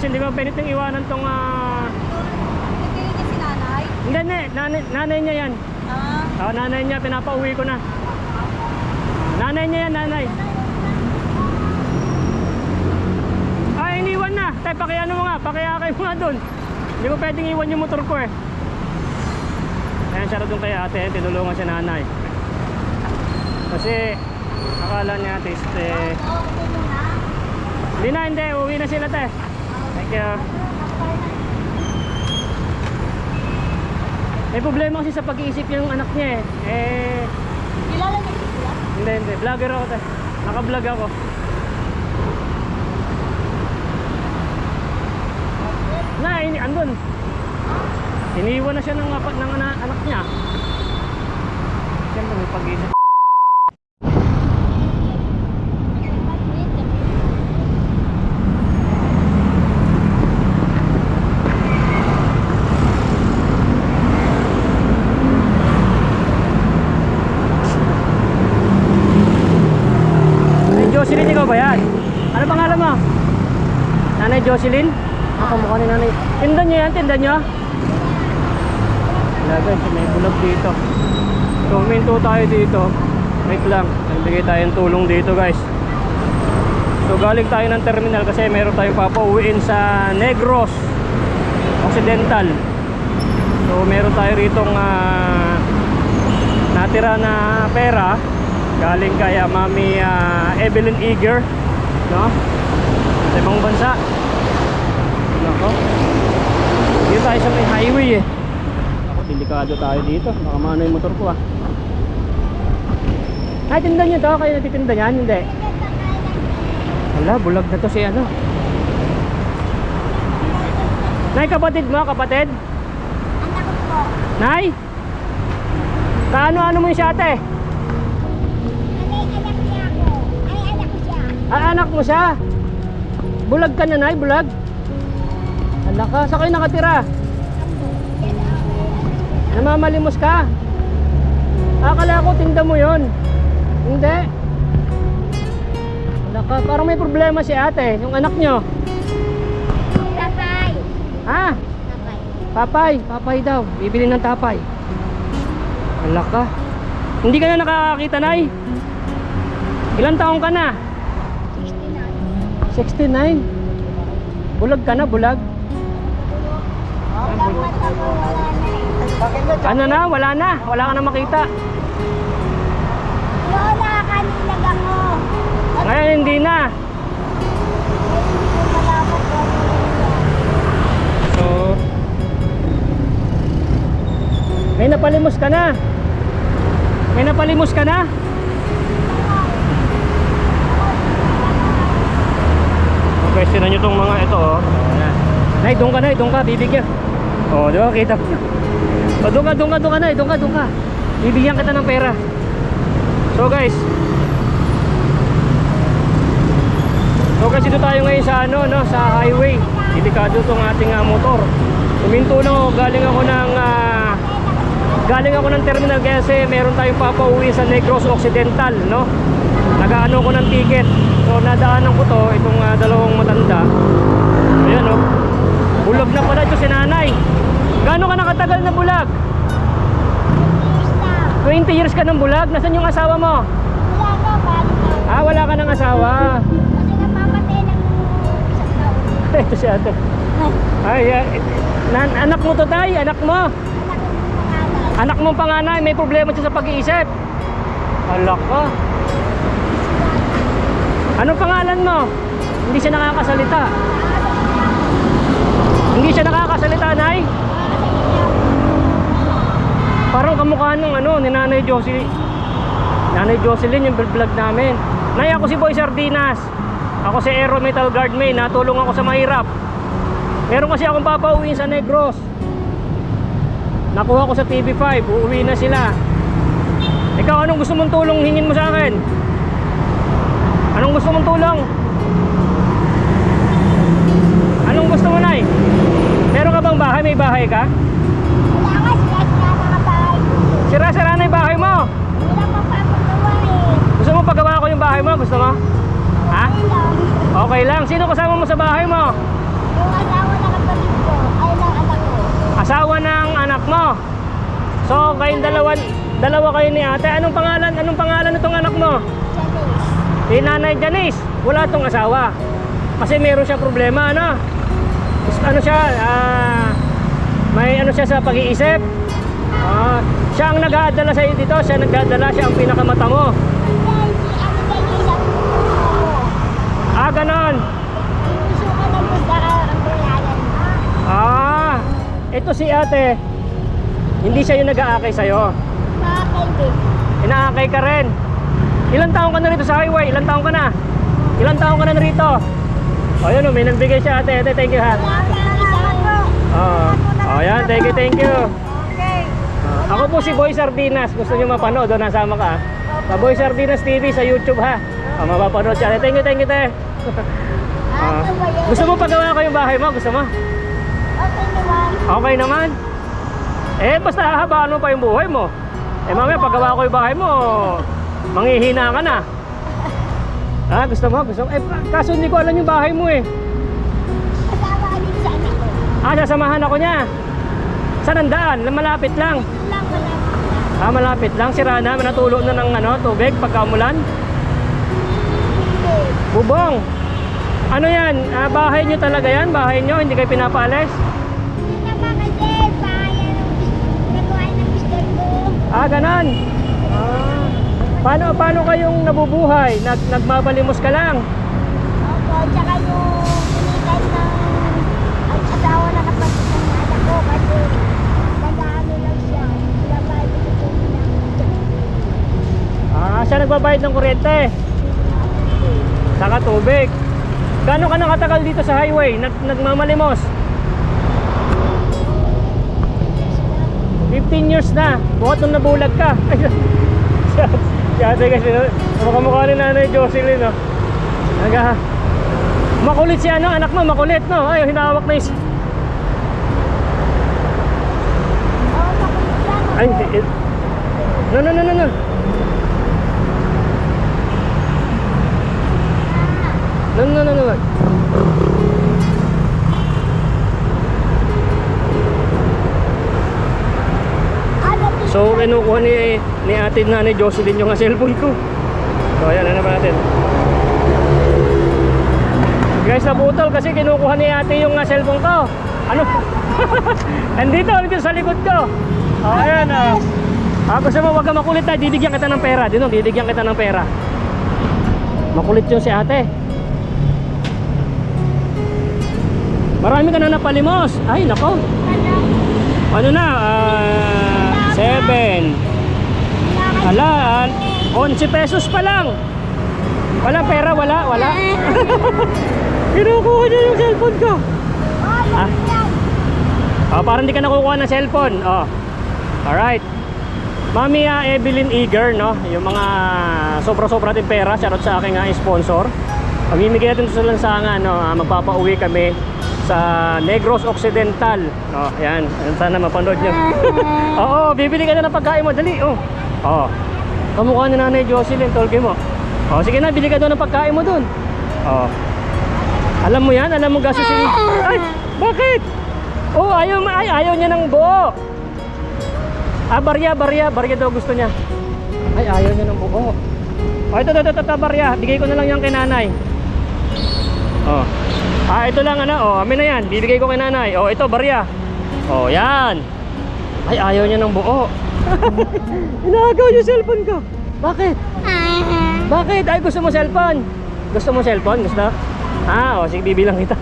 kasi hindi ba pwede itong iwanan tong Nagpili niya si nanay? Hindi, nanay niya yan. Nanay niya, pinapauwi ko na. Nanay niya yan, nanay. Iniwan na. Tay, pakiano mo nga, pakiakay mo nga dun. Hindi mo pwedeng iwan yung motor ko eh. Ayan, siya doon kay ate, tinulungan si nanay. Kasi akala niya ate, hindi, uwi na sila te. Thank you. May problema kasi sa pag-iisip yung anak niya eh. Kilala niya sila? Hindi, vlogger ako te. Naka-vlog ako. Andun. Iniwan na siya ng anak niya. Siyempre may pag-iisip. Jocelyn, ikaw ba yan? Ano pangalan mo? Nanay Jocelyn? Kamukha ni nanay. Tinda nyo yan? Tinda nyo? Wala guys, may bulag dito. So, huminto tayo dito. Wait lang, nagbigay tayong tulong dito guys. So, galing tayo ng terminal kasi meron tayong papauwiin sa Negros Occidental. So, meron tayo ritong natira na pera galing kay Mami Evelyn Eager, no? Sa ibang bansa. Ako. Dito tayo sa may highway eh. Ako, delikado tayo dito. Baka maano yung motor ko ah. Ay, tinda nyo to? Kayo natitinda nyan? Hindi. Wala, bulag na to si ano. Nay, kapatid mo? Kapatid? Anak ko po. Nay? Kaano-ano mo yung siya ate? Anak niya ako. Ay, anak ko siya. Anak mo siya? Bulag ka na, Nay? Bulag? Anak ka? Saan kayo nakatira? Namamalimos ka? Akala ko tinda mo yon. Hindi. Anak ka? Parang may problema si ate. Yung anak nyo. Tapay. Ha? Tapay. Papay. Papay daw. Bibili ng tapay. Anak ka? Hindi ka na nakakakita, Nay? Ilang taong ka na? 69. Bulag ka na? Bulag? Ano na? Wala na? Wala ka na makita? Lola, kanina mo. Ngayon hindi na. So, may napalimos ka na. May napalimos ka na. Questionan nyo tong mga ito oh. Nay, doon ka na, doon ka, bibigyan. Oh, di ba? Kita mo. Oh, doon ka, Nay, doon ka. Bibigyan kita ng pera. So guys, dito tayo ngayon sa ano, no, sa highway. Delikado tong ating motor. Huminto na ako, galing ako ng terminal kasi meron tayong papauwi sa Negros Occidental, no? Nagaano ko ng ticket. So nadaanan ko to, itong dalawang matanda. Ayan oh. Bulag na pala ito si nanay. Gaano ka nakatagal na bulag? 20 years ka ng bulag? Nasaan yung asawa mo? Wala ko, balik na. Wala ka ng asawa. Kasi napamatay ng isang taon. Ito si ate. Anak mo to tay? Anak mo? Anak mong panganay. May problema siya sa pag-iisip. Alak ka. Anong pangalan mo? Hindi siya nakakasalita. Hindi siya nakakasalita, Nay? Parang kamukha ng ano, ni Nanay Jocelyn. Nanay Jocelyn, yung vlog namin. Nay, ako si Boy Sardinas. Ako si Aero Metal Guard May. Natulong ako sa mahirap. Meron kasi akong papauwiin sa Negros. Nakuha ko sa TV5. Uuwi na sila. Ikaw, anong gusto mong tulong hingin mo sa akin? Anong gusto mong tulong? Anong gusto mo, Nay? Meron ka bang bahay? May bahay ka? Wala ka, sila mga bahay. Sira-sira na yung bahay mo. Wala pa papagawa eh. Gusto mo pagawa ko yung bahay mo? Gusto mo? Ha? Okay lang. Okay lang. Sino kasama mo sa bahay mo? Yung So, kayong dalawa kayo ni ate. Anong pangalan nitong anak mo? Janice. Si Nanay Janice. Wala tong asawa. Kasi meron siya problema, ano? Ano siya, may ano siya sa pag-iisip. Siya ang nag-aadala sa iyo dito. Siya ang pinakamata mo. Ganon. Ito si ate. Hindi siya yung nag-aakay sa'yo. Inaakay ka rin. Ilang taong ka na rito sa highway? Ilang taong ka na? Ilang taong ka na rito? O yun, may nagbigay siya ate. Ate, thank you ha. Yan, thank you. Ako po si Boy Sardinas. Gusto nyo mapanood? Doon nasama ka. Sa Boy Sardinas TV sa YouTube ha. Mapapanood siya. Thank you te. Gusto mo pagawa ko yung bahay mo? Gusto mo? Okay naman. Basta hahabaan mo pa yung buhay mo. Mamaya paggawa ko yung bahay mo, manghihina ka na. Gusto mo? Kaso hindi ko alam yung bahay mo eh. Kasama ka dito sa anak ko. Sasamahan ako niya. Saan ang daan? Malapit lang. Malapit lang. Sira na, natulo na ng tubig pagka umulan. Bubong. Ano yan? Bahay nyo talaga yan? Bahay nyo? Hindi kayo pinapaalis? Ganon. Paano kayong nabubuhay? Nagmabalimos ka lang? Opo, tsaka yung pinitan ng asawa na kapatid ng anak ko kasi nag-ano lang siya. Nagbabayad ng kuryente. Siya nagbabayad ng kuryente? Saka tubig. Gano'n ka nakatagal dito sa highway? Nagmamalimos? 15 years na. Bukod nung nabulag ka. Kasi kamukha ni Nanay Jocelyn, no? Makulit siya, no? Anak mo, makulit, no? Ay, hinawak na yung... Ay, no. No. So, kinukuha ni ate Nanay Jocelyn yung cellphone ko. So, ayan, ano ba natin? Guys, naputol kasi kinukuha ni ate yung cellphone ko. Ano? Andito sa likod ko. Ayan, gusto mo, wag ka makulit na. Didikyan kita ng pera. Didikyan kita ng pera. Makulit yung si ate. Marami ka na napalimos. Ay, nako. Ano na? 7. Ala, 11 pesos pa lang. Wala pera, wala. Kinukuha niya yung cellphone ko. Parang hindi ka nakukuha ng cellphone. Alright. Mami Evelyn Eager, no? Yung mga sobra-sobra din pera. Shoutout sa aking sponsor. Pamimigay natin sa lansangan, no? Magpapauwi kami sa Negros Occidental. Yan. Sana mapanood nyo. Oo, bibili ka na ng pagkain mo. Dali, kamukha ni Nanay Jocelyn, tolke mo. Sige na, bili ka doon ng pagkain mo doon. Alam mo yan? Alam mo gastusin? Ay, bakit? Ayaw niya ng buo. Barya daw gusto niya. Ay, ayaw niya ng buo. Ito, barya. Bigay ko na lang yan kay nanay. Ito lang amin na yan. Bibigay ko kay nanay. Ito barya. Yan. Ay, ayaw niya ng buo. Inaagaw yung cellphone ko. Bakit? Bakit? Ay, gusto mo cellphone? Gusto mo cellphone? Gusto? Sige, bibilang kita.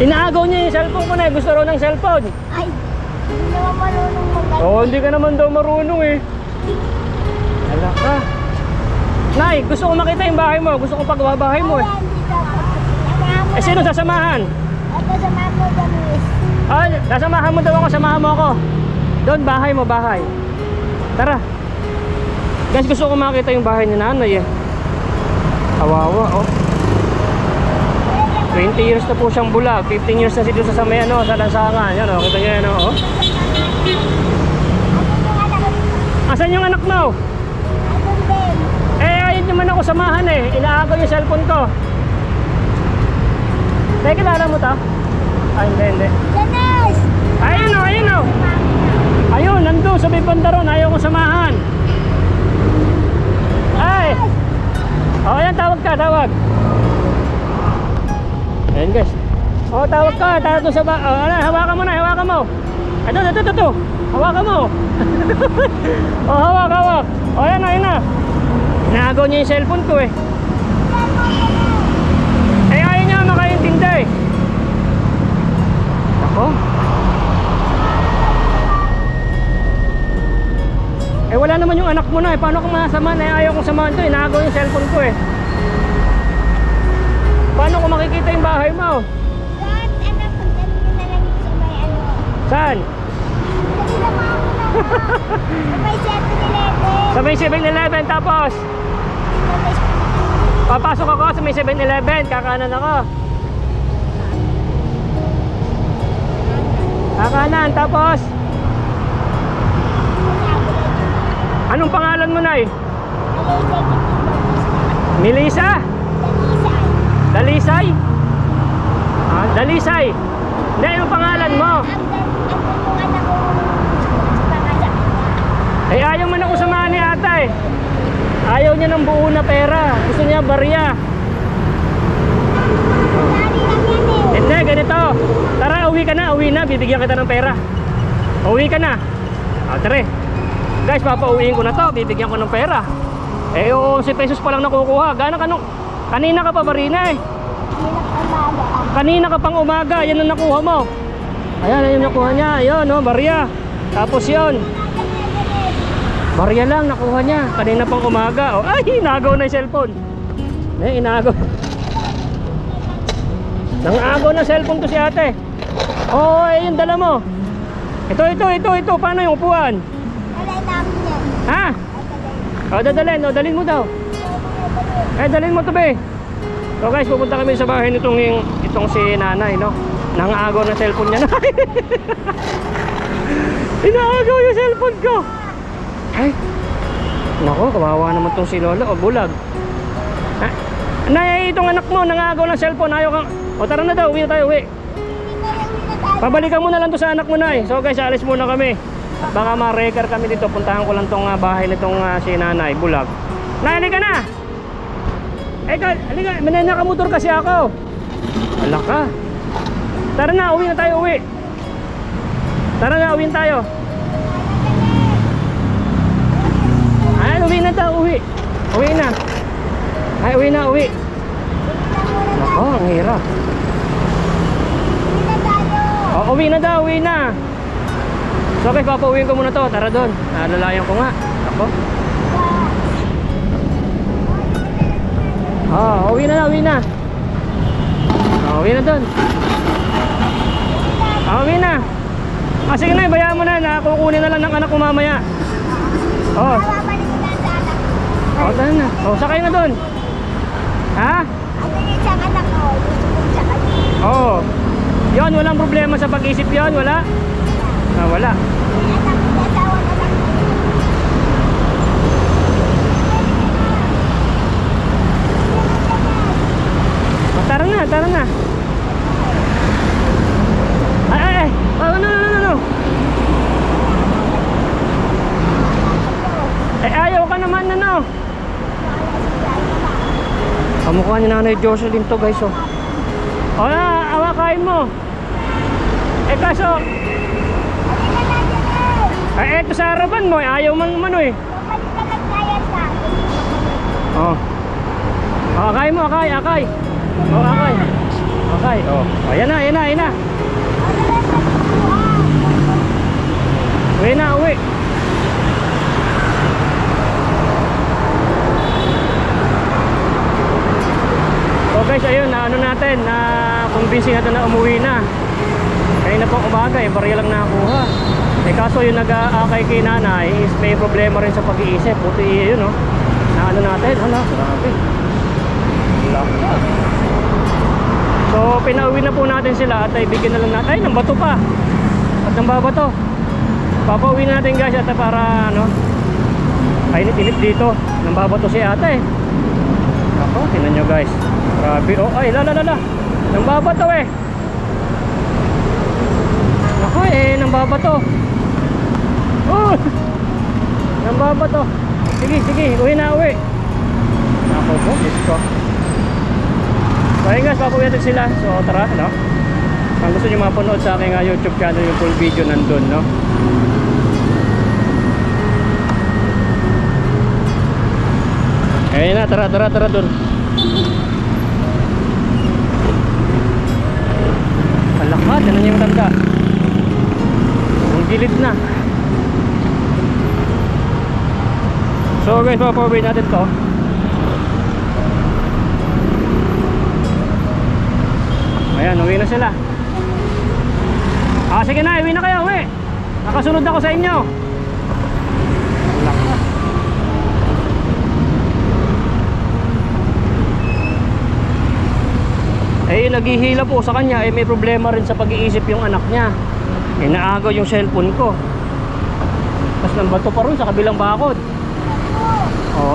Inaagaw niya yung cellphone ko na. Gusto raw ng cellphone. Ay, hindi naman marunong mag-ano. Hindi ka naman daw marunong eh. Hala ka. Nay, gusto ko makita yung bahay mo. Gusto ko pagawa bahay mo eh. Sino sasamahan? Ito, samahan mo, Janice. Sasamahan mo daw ako. Samahan mo ako. Doon, bahay mo, bahay. Tara. Guys, gusto ko makita yung bahay ni nanay eh. Kawawa, 20 years na po siyang bulag. 15 years na dito sa may sa lansangan. Yan, kita nyo yan, Asan yung anak mo? Ayun naman ako samahan eh. Inaagaw yung cellphone ko. Kilala mo ta? Hindi. Janice! Ayun, nandun sa Ayan, tawag ka, tawag. Ayan guys. Oh, tawag ka, tawag doon sa ba... Oh, ano, hawakan mo na, hawakan mo. Ito. Hawakan mo. Oh, hawak. Oh, ayan na. Inaagaw niya yung cellphone ko eh. Eh, ayaw niya makaintindi eh. Ako? Eh, wala naman yung anak mo na eh. Paano kung masamahan? Eh, ayaw kong samahan to. Inaagaw yung cellphone ko eh. Paano ko makikita yung bahay mo? Dad, anak, pagdali nyo na lang sa may ano. Saan? Dali na mo ako na. Sa may 7-Eleven. Sa may 7-Eleven, tapos papasok ako sa may 7-Eleven, kakanan ako. Kakanan, tapos anong pangalan mo, Nay? Melissa? Dalisay? Ah, Dalisay. Hindi, anong pangalan mo? Eh, ayaw man ako samahan ni ata eh. Ayaw niya ng buo na pera. Gusto niya barya. Hindi, ganito. Tara, uwi na. Bibigyan kita ng pera. Uwi ka na. Tara. Guys, papauwiin ko na to. Bibigyan ko ng pera. Eh, 11 pesos pa lang nakukuha. Kanina ka pa barina eh. Kanina ka pang umaga. Yan ang nakuha mo. Ayan yung nakuha niya. Ayun, no, barya. Tapos yun. Barya lang nakuha niya. Kanina pang umaga. Oh, ay, inagaw na yung cellphone. Eh, inagaw. Nangagaw na cellphone to si ate. Oo, yung dala mo. Ito. Paano yung upuan? Ha? O, dadalhin mo daw. Dalhin mo to be. So guys, pupunta kami sa bahay itong si nanay, no? Nangagaw na cellphone niya. Inaagaw yung cellphone ko. Ay, nako, kawawa naman tong si Lola. O, bulag. Nay, itong anak mo, nangagaw ng cellphone. Ayaw kang... O, tara na daw, uwi na tayo, uwi. Pabalikan mo na lang to sa anak mo, Nay. So guys, alis muna kami. Baka ma-reker kami dito. Puntahan ko lang tong bahay nitong si nanay, bulag. Nay, halika na. Halika, mananakamotor kasi ako. Wala ka. Tara na, uwi na tayo, uwi. Tara na, uwi na tayo. Ay, uwi na tayo, uwi. Uwi na. Ay, uwi. Nako, ang hirap. O, uwi na daw, uwi na. So guys, papauwiin ko muna to. Tara doon. Naalalayan ko nga. Ako. Uwi na. Uwi na doon. Uwi na. Sige na, bayaan mo na. Kukunin na lang ng anak ko mamaya. Tara na. Sakay na doon. Ha? Yon, walang problema sa pag-isip yon, wala? Wala. Tara na. Ay. No. Eh, ayaw ka naman, ano? Kamukha ni Nanay Jocelyn to, guys, oh. Awakain mo. Eh, kaso eto sa harapan mo, ayaw man umano eh. Akay mo, akay. Akay. Ayan na. Uwi. So guys, ayun, natin, kumbinsi natin na umuwi na. Kaya na pong umaga, barya lang nakuha. Kaso yung nag-aakay kay nanay is may problema rin sa pag-iisip. Buti yun, no? Natin, grabe. So pinauwi na po natin sila at ibigyan na lang natin. Ay, nang bato pa. At nang babato. Papauwi na natin, guys, at para init dito. Nang babato si ate. Ako, tingnan nyo, guys. Grabe. Ay, la. Nang babato eh. Ako nang babato. Nang babato. Sige, uwi na. Ako, Ako po, disco. So ayun guys, papawitin sila. So tara, no? Kung gusto nyo mapanood sa aking YouTube channel, yung full video nandun, no? Ayun na, tara dun. Alakat, yan na niya yung matanda. Ang gilid na. So guys, papawitin natin to. Ayan, uwi na sila. Sige na, uwi na kayo, uwi. Nakasunod ako sa inyo. Lakas. Naghihila po sa kanya. May problema rin sa pag-iisip yung anak niya. Naagaw yung cellphone ko. Tapos nambato pa rin sa kabilang bakod.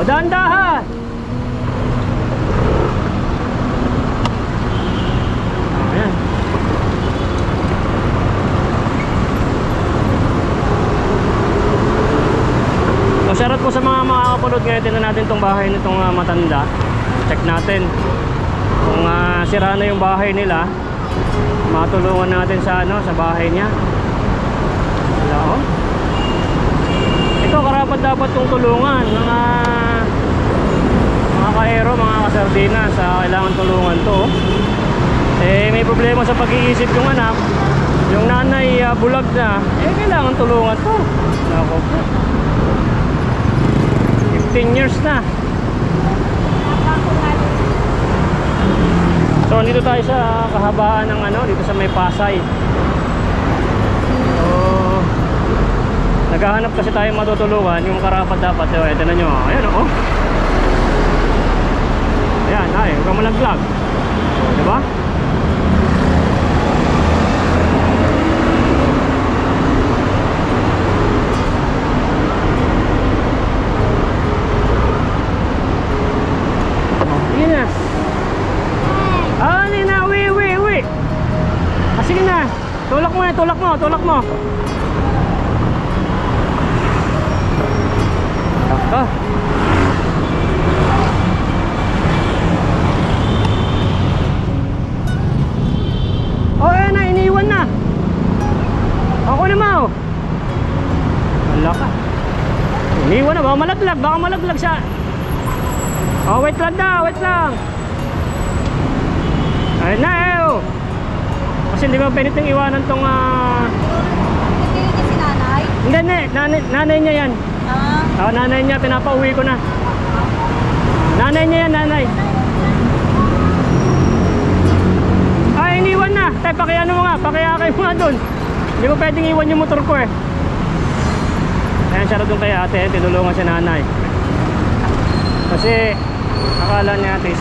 Dahan-dahan. Ayan. Shoutout po sa mga makakapanood ngayon. Tingnan natin itong bahay nitong matanda. Check natin kung sira na yung bahay nila. Matulungan natin sa sa bahay niya. Wala, oh. Ito karapat dapat itong tulungan mga kaero, mga kasardina. Sa kailangan tulungan to. May problema sa pag-iisip yung anak. Yung nanay bulag na. Kailangan tulungan to. Nako po, 15 years na. So dito tayo sa kahabaan ng dito sa may Pasay. So naghahanap kasi tayo matutulungan yung karapat dapat. So ito na nyo. Ayan, oh. Ayan, ay, huwag kang malaglag. So, diba? Sige na, tulak mo. Taka. Ayan na, iniwan na. Ako naman, oh. Wala ka. Iniwan na, baka malaglag siya. Wait lang. Ayun na, oh. Kasi hindi ba pwede itong iwanan itong Hindi niya si nanay? Hindi, nanay niya yan. Nanay niya, pinapauwi ko na. Nanay niya yan, nanay. Iniwan na. Tay, pakiakay mo nga dun. Hindi mo pwedeng iwan yung motor ko eh. Ayan, siya doon kay ate, tinulungan si nanay. Kasi akala niya ate,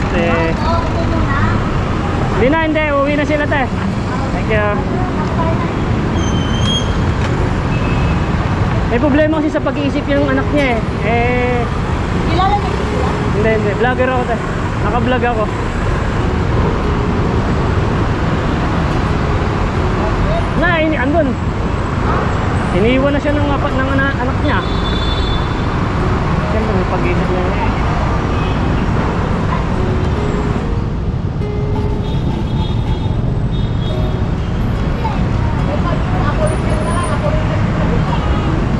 hindi, uwi na sila te. Thank you. May problema kasi sa pag-iisip yung anak niya eh. Kilala niyo sila? Hindi, vlogger ako te. Naka-vlog ako. Andun. Iniwan na siya ng anak niya. Siyempre may pag-iisip niya eh.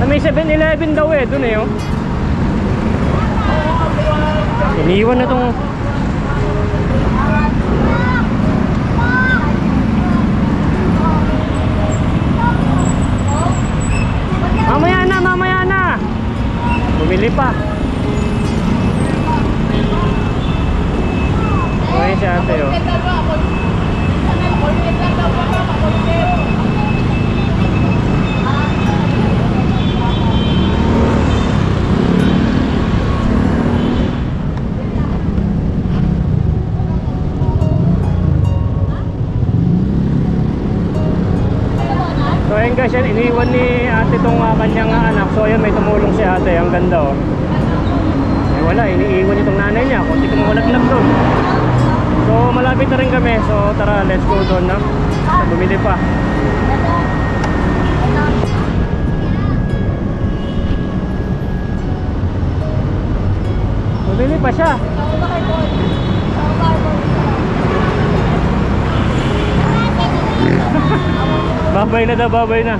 Sa may 7-Eleven daw eh, dun eh oh. Iniwan na tong mamaya na. Bumili pa. Okay si ate oh. So ayun guys, yan, iniwan ni ate itong kanyang anak. So ayun, may tumulong si ate. Ang ganda oh. Wala, iniiwan itong nanay niya. Kunti ko mawalaglag doon. So malapit na rin kami. So tara, let's go doon no? So, bumili pa. So Bumili pa siya. Babay na daw, babay na.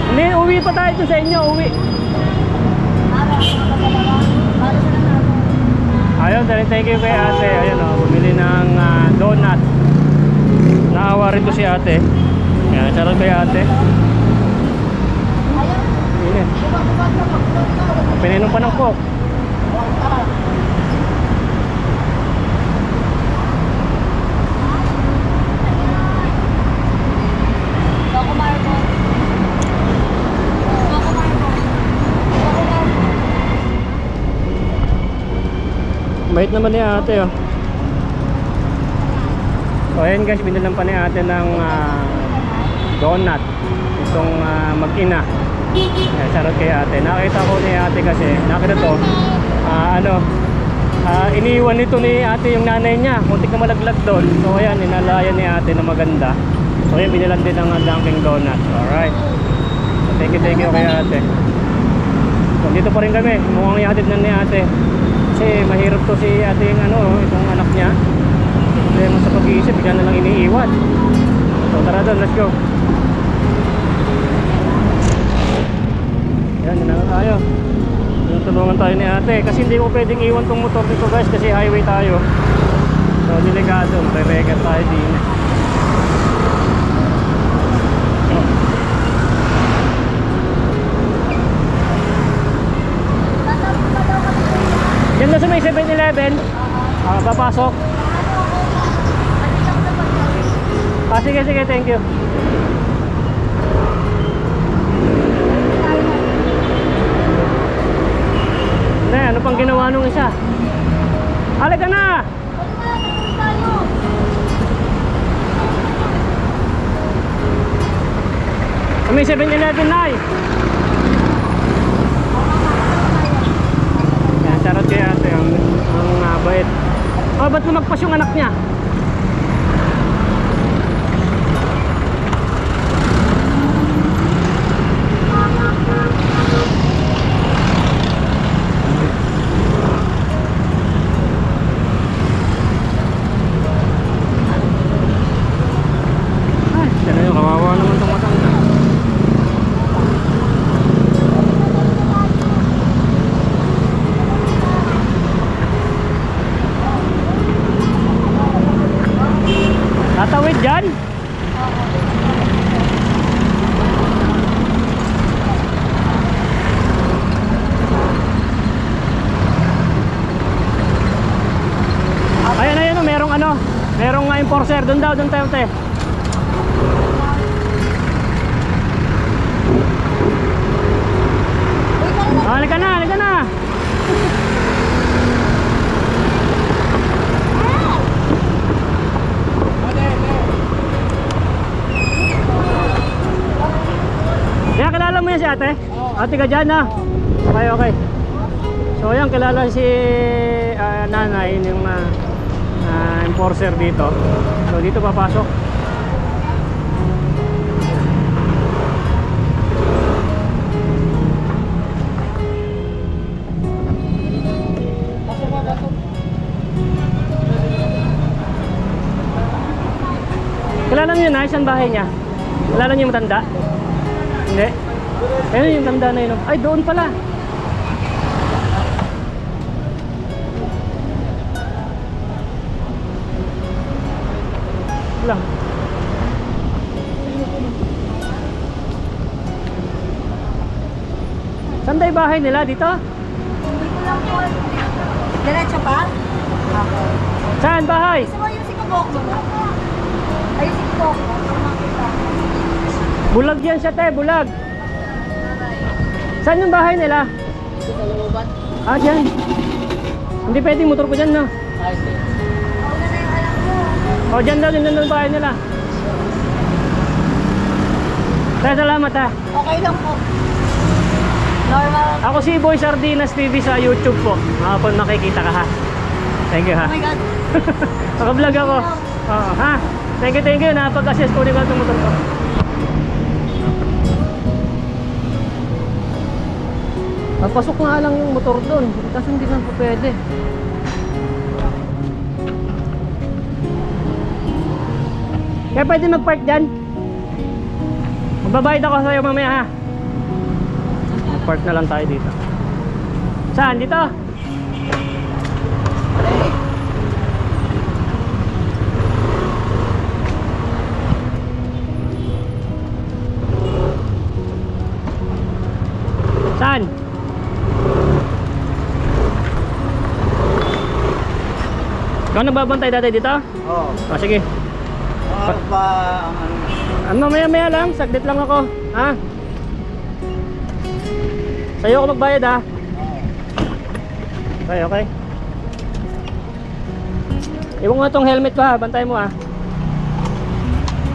Hindi, uwi pa tayo dun sa inyo, uwi. Ayun, thank you kay ate. Ayun o, bumili ng donut. Naawa rin ko si ate. Ayan, charot kay ate. Init. Pininom pa ng coke. Bait naman ni ate oh. So ayan guys, binilang pa ni ate ng donut. Itong mag-ina. Sarot kay ate. Nakita ko ni ate kasi, nakita to, iniiwan nito ni ate yung nanay niya. Muntik na malaglag doon. So ayan, inalayan ni ate na maganda. So ayan, binilang din ng Dunkin Donut. Alright. So, thank you kay ate. So dito pa rin kami. Mukhang ihatid na ni ate. Kasi mahirap to si ate yung itong anak niya. Kasi mo sa pag-iisip, bigyan na lang iniiwan. So tara doon, let's go. Yan, yun na tayo. Tulungan tayo ni ate. Kasi hindi ko pwedeng iwan tong motor dito guys, kasi highway tayo. So delikado, re-record tayo din. Yan na sa may 7-Eleven. Papasok. Sige, thank you. Ano pang ginawa nung isa? Halika na! May 7-Eleven na eh. Yan, charot kay ate. Ang bait. Oh, ba't lumagpas yung anak niya? Tatawid dyan? Ayan, merong enforcer. Doon tayo, te. Halika na. Kaya kilala mo yan si ate? Ate ka dyan na? Okay. So yan, kilala si nanay, yung enforcer dito. So dito papasok. Kilala niyo na, saan bahay niya? Kilala niyo yung matanda? Hindi. Ayun yung tanda na yun. Ay, doon pala. Lang. Saan tayo bahay nila? Dito? Dito lang po. Diretso pa? Okay. Saan bahay? Gusto mo yung sikubok mo? Ay, yung sikubok mo. Bulag yan siya, te. Bulag. Saan yung bahay nila? Dito sa looban. Dyan. Hindi pwedeng motor ko dyan, no? Ay, sige. Oo na yung alam mo. Dyan daw, din yung bahay nila. Kaya salamat, ha. Okay lang po. Normal. Ako si Boy Sardinas TV sa YouTube po. Makapag makikita ka, ha. Thank you, ha. Oh my God. Naka-vlog ako. Oo, ha. Thank you. Napag-assist ko rin ka itong motor ko. Papasok nga lang yung motor doon. Kasi hindi na po pwede. Kaya pwede mag-park dyan. Magbabayad ako sa'yo mamaya ha. Mag-park na lang tayo dito. Saan? Dito? Saan? Ikaw nagbabantay dati dito? Oo. O sige. Ano ba ang ano? Maya lang, saglit lang ako. Ha? Sa'yo ako magbayad ha. Okay, okay. Iwan mo itong helmet ko ha, bantay mo ha.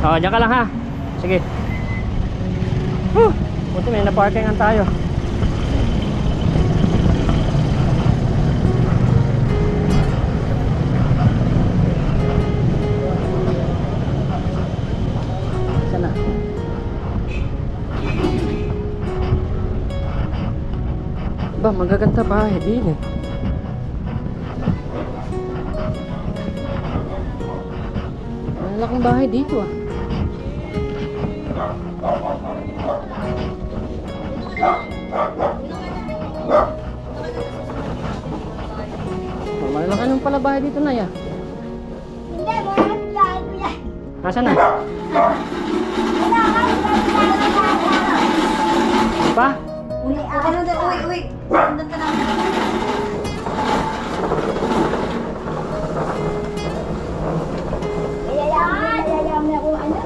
O, dyan ka lang ha. Sige. Buti may naparkingan tayo. Sana. Ba, magaganda pa, hindi eh. Malaking bahay dito ah. Malaki naman pala bahay dito na ya. Hindi, marami dahil ko yan. Nasaan na? Wala ka, Pa? Uli, Uy. Sundan ka namin. Yayaman ako, ano?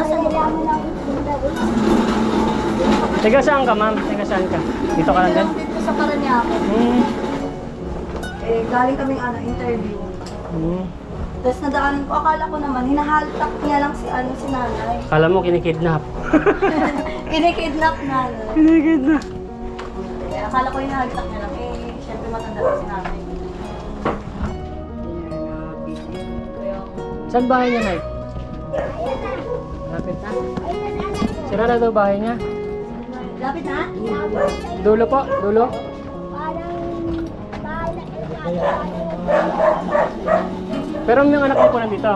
Yayaman ako. Tiga saan ka ma'am? Tiga saan ka? Dito ka lang din? Dito sa Paranaque. Galing kaming interview. Tapos nadaanan ko, akala ko naman, hinahaltak niya lang si nanay. Kala mo kinikidnap. Kinikidnap na. Kinikidnap. Akala ko hinahaltak niya lang. Syempre matanda ko si nanay. Saan bahay niya, Nay? Lapit na. Sira na daw bahay niya. Lapit na? Dulo po, dulo. Parang bahay na Pero yung anak niyo po nandito.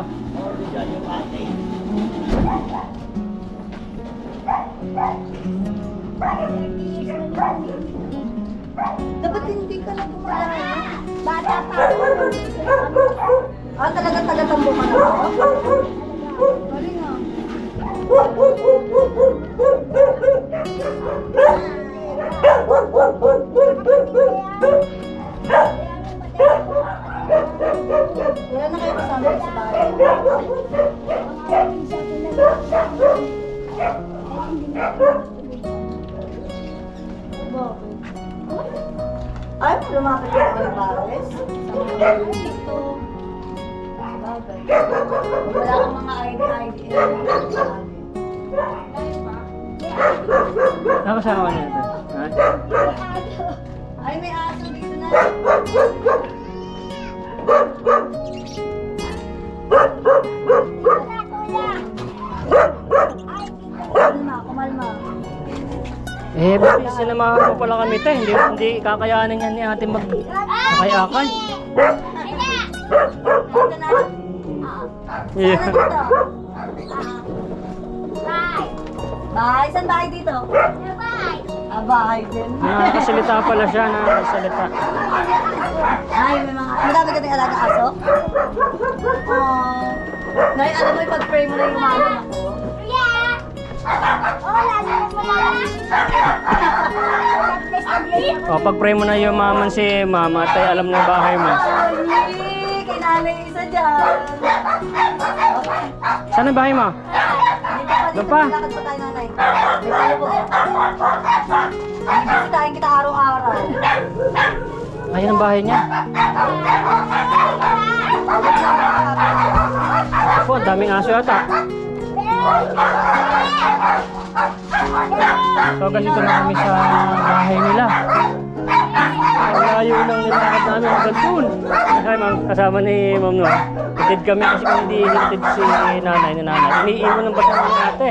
Dapat hindi ka na pumalaya. Bata pa ako. Talagang taga-tambo ka na ako? Galing ah. Wala na kayo kasama sa bahay. Ay, lumapit ka ng Alvarez. Sa mga dito. Sabagay. Wala kang mga ID. Nakasama niya ito. Ha? Ay, may aso dito na. Kumalma. Bakit sinamahan mo pala kami te? Hindi kakayanin yan ni ate makayakay. Ito na. Yeah. Saan dito? Bahay? Saan bahay dito? Bahay din. Nakakasalita pala siya, nakakasalita. Ay, may madami ka din alaga aso? Nay, alam mo, pag-pray mo na yung mama ako. O, pag-pray mo na yung maman si mama, tay alam na bahay mo. Ay, kay nanay isa dyan. Saan ang bahay mo? Dito pa, lakad pa tayo nanay. May tayo po. Bisitahin kita araw-araw. Ayun ang bahay niya. Opo, ang daming aso yata. So, ganito na kami sa bahay nila. Malayo nang nilakad namin hanggang doon. Ay, kasama ni Ma'am Noah. Hitid kami kasi kung hindi hitid si nanay ni nanay. Iniiwan ng basa ni ate.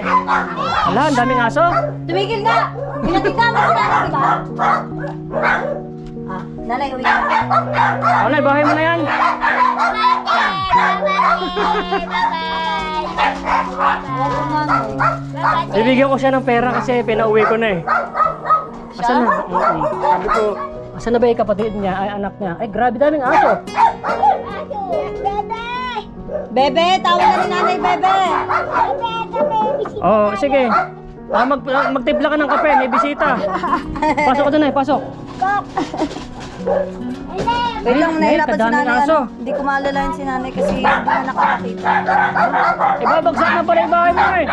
Ala, ang daming aso. Tumigil nga! Pinatid namin si nanay, di ba? Nanay, uwi ka. Oh, nay, bahay mo na yan. Oo, nanay. Ibigyan ko siya ng pera kasi pinauwi ko na eh. Asan na? Sabi ko, asan na ba yung kapatid niya? Ay, anak niya. Ay, grabe daming aso. Bebe, tawag na ni nanay, Bebe. Oh, sige. Magtimpla ka ng kape, may bisita. Pasok ka doon eh, pasok. Wait lang, nahirapan si kadaming nanay. aso. Hindi ko maalalayan si nanay kasi hindi na nakakakita. Ibabagsak na pala yung bahay mo eh.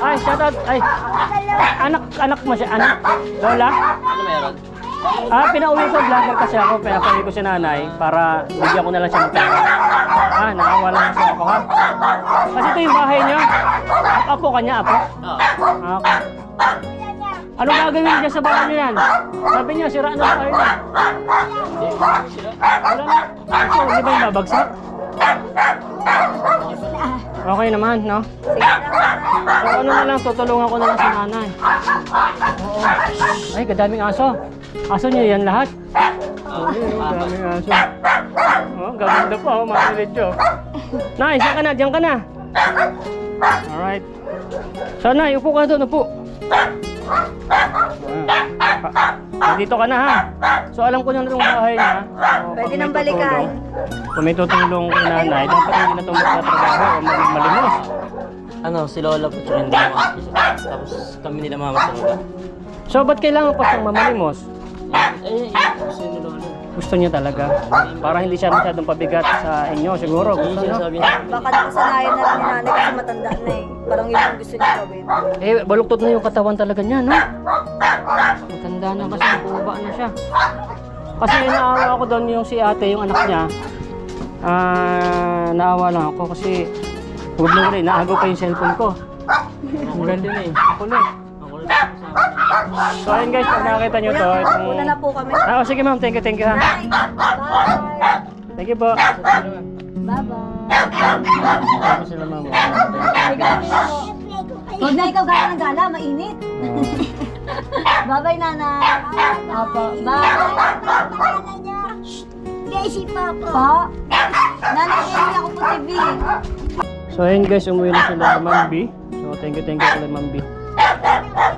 Ay, shout out. Ay, anak mo siya. Anak? Lola? Ano meron? Pinauwi ko vlogger kasi ako. Pinapauwi ko si nanay para bigyan ko na lang siya ng pera. Nakawa lang siya ako ha. Kasi ito yung bahay niya. Apo kanya, apo? Oo. Okay. Ano gagawin niya sa bahay niya yan? Sabi niya, siraan na bahay niya. Wala na. Ito, hindi ba yung babagsak? Okay naman, no? So ano na lang, tutulungan ko na lang si nanay. Oo. Ay, kadaming aso. Aso niya yan lahat? Oo, daming aso. Oh, gaganda pa, makilit siya. Nay, saan ka na? Diyan ka na. Alright. So, Nay, upo ka doon, upo. Dito ka na ha. So alam ko na itong bahay niya. Pwede nang balikan. Kung may tutulong kay nanay, dapat hindi na itong magtatrabaho o malimos. Ano, si Lola po tsaka hindi naman. Tapos kami nila mama sa Lola. So ba't kailangan pa itong mamalimos? Gusto ni Lola. Gusto niya talaga. Para hindi siya masyadong pabigat sa inyo siguro. Gusto niya. Sabi niya. Baka nakasanayan na rin ni nanay kasi matanda na eh. Parang yun ang gusto niya gawin. Baluktot na yung katawan talaga niya, no? Matanda na kasi, nakuha na siya. Kasi naawa ako doon yung si ate, yung anak niya. Naawa lang ako kasi huwag na rin, naagaw pa yung cellphone ko. Ang ganda na eh. Ako na eh. Ako rin. So ayun guys, pag nakakita nyo to, itong... Una na po kami. Sige ma'am, thank you ha. Bye! Thank you po. Bye-bye! Thank you sila ma'am. Huwag na ikaw gala ng gala, mainit. Bye-bye, nanay. Opo, bye. Daisy Papa. Pa? Nanay, hindi ako po TV. So ayun guys, umuwi na sila Ma'am B. So thank you kay Ma'am B.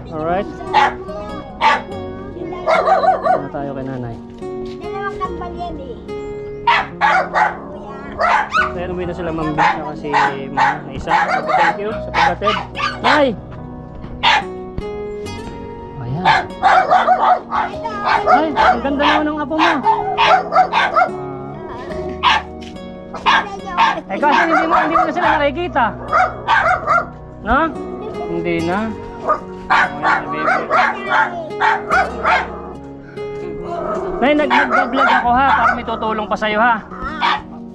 Alright. Na tayo kay nanay. Dalawang kambal yan eh. So ayun, umuwi na sila Ma'am B. Saka si Ma'am na isa. So thank you sa pagkatid. Nay! Ayan. Ay, ang ganda naman ng apo mo. Kasi hindi mo na sila nakikita. No? Hindi na. Ayan, baby. Nay, nag-vlog ako ha, para may tutulong pa sa'yo ha.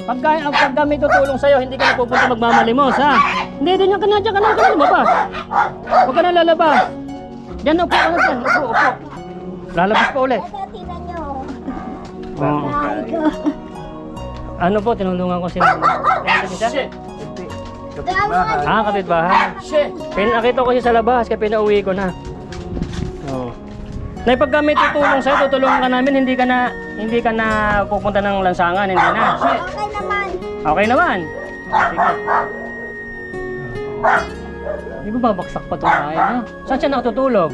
Pagka may tutulong sa'yo, hindi ka na pupunta magmamalimos ha. Hindi, diyan ka na lumabas. Huwag ka na lalabas. Diyan, upo ka na dyan, upo. Lalabas pa ulit. Tingnan nyo. Oo. Ay ko. Ano po, tinulungan ko sila. Kapitbahay. Pinakita ko siya sa labas, kaya pinauwi ko na. Oo. Nay, pagka may tutulong sa'yo, tutulungan ka namin, hindi ka na pupunta ng lansangan, hindi na. Okay naman. Okay naman. Sige. Di ba babaksak pa itong bahay na? Saan siya nakatutulog?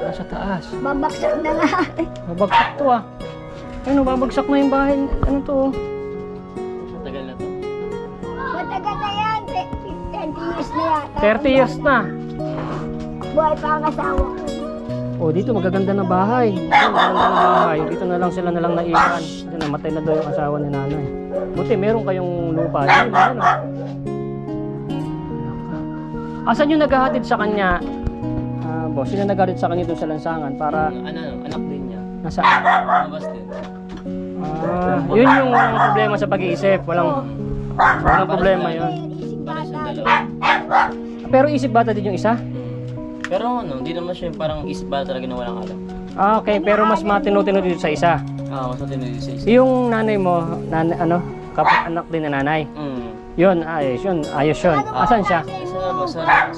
Nasa taas. Babaksak na nga. Babagsak to ah. Ano, babagsak na yung bahay. Ano to? Tagal na to. Matagal na yan. 20 years na yata. 30 years na. Buhay pa ang asawa ko. Oh, dito magaganda na bahay. Dito magaganda na bahay. Dito na lang sila naiwan. Dito namatay na daw yung asawa ni nanay. Buti meron kayong lupa. Dito na ano. Asan yung naghahatid sa kanya? Boss, sino naghahatid sa kanya doon sa lansangan para Anak din niya. nasa... Mabas din. Yun yung walang problema sa pag-iisip. Walang problema yun. Isip Para bata. sa dalawa. Pero isip bata din yung isa? Pero ano, hindi naman siya yung parang isip ba talaga na walang alam. Ah, okay, pero mas matino-tino dito sa isa. Mas matindi sa isa. Yung nanay mo, ano, anak din na nanay. Yun, ayos yun. Asan siya?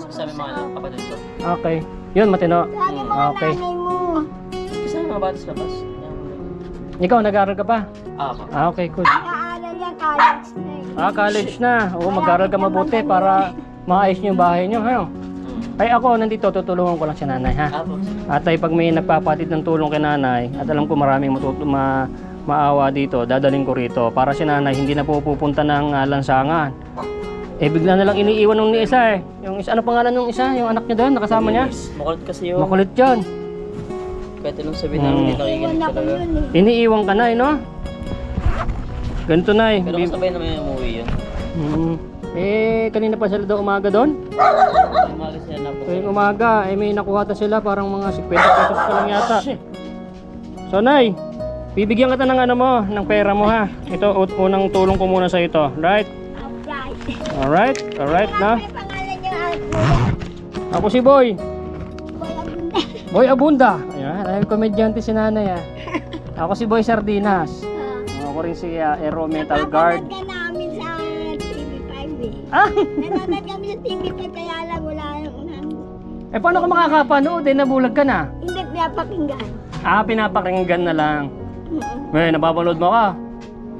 Sabi mga anak, kapatid ko. Okay. Yun, matino. Lagi mga Okay. nanay mo. Kasi mga bata sa labas. Ikaw, nag-aaral ka pa? Pa. Ah, okay, good. Naaral yan, college na eh. Ah, college na. Oo, mag-aaral ka mabuti para maayos niyo yung bahay niyo, ha? Ay, ako, nandito, tutulungan ko lang si nanay, ha? At ay, pag may nagpapatid ng tulong kay nanay, at alam ko maraming maawa dito, dadaling ko rito para si nanay hindi na pupunta ng lansangan. Eh, bigla na lang iniiwan nung isa eh. Yung isa, ano pangalan nung isa? Yung anak niya doon, nakasama niya? Makulit kasi yun. Makulit yun. Kahit anong sabihin namin, hindi nakikinig Iwan ako talaga. yun eh. Iniiwan ka na, eh, no? Ganito na eh. Pero kasabay naman yung umuwi yun. Eh, kanina pa sila daw umaga doon? Umalis siya na po. Tuwing umaga, eh may nakuha ta sila parang mga 50 pesos pa lang yata. So, Nay, bibigyan kita ng ano mo, ng pera mo ha. Ito, unang tulong ko muna sa ito. Right? Alright. Alright na? Ano pangalan niyo anak mo? Ako si Boy. Boy Abunda. Boy Abunda. Ayan, ay komedyante si nanay ah. Ako si Boy Sardinas. Ako rin si Aero Metal Guard. Napapanood ka namin sa TV5 eh. Ah! Nanonood kami sa TV5 kaya lang wala yung Eh, paano ka makakapanood? Eh, nabulag ka na. hindi pinapakinggan. Ah, pinapakinggan na lang. Eh, napapanood mo ka.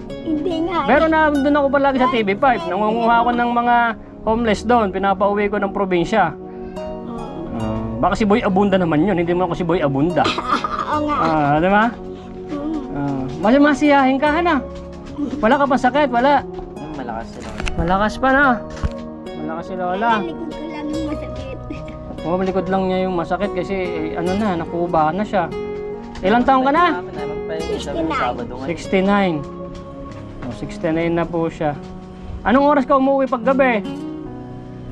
Hindi nga. Pero doon ako palagi sa TV5. Nangunguha ako ng mga homeless doon. Pinapauwi ko ng probinsya. Baka si Boy Abunda naman yun. Hindi mo ako si Boy Abunda. Oo nga. Di ba? Masiyahin ka, hana? Wala ka pa sakit? Wala. Malakas sila. Malakas pa na. Malakas si Lola. Likod ko lang yung masakit. Malikod lang niya yung masakit kasi ano na, nakuba na siya. Ilang taong ka na? Magpahingi sa Sabado ngayon. 69. 69 na po siya. Anong oras ka umuwi pag gabi?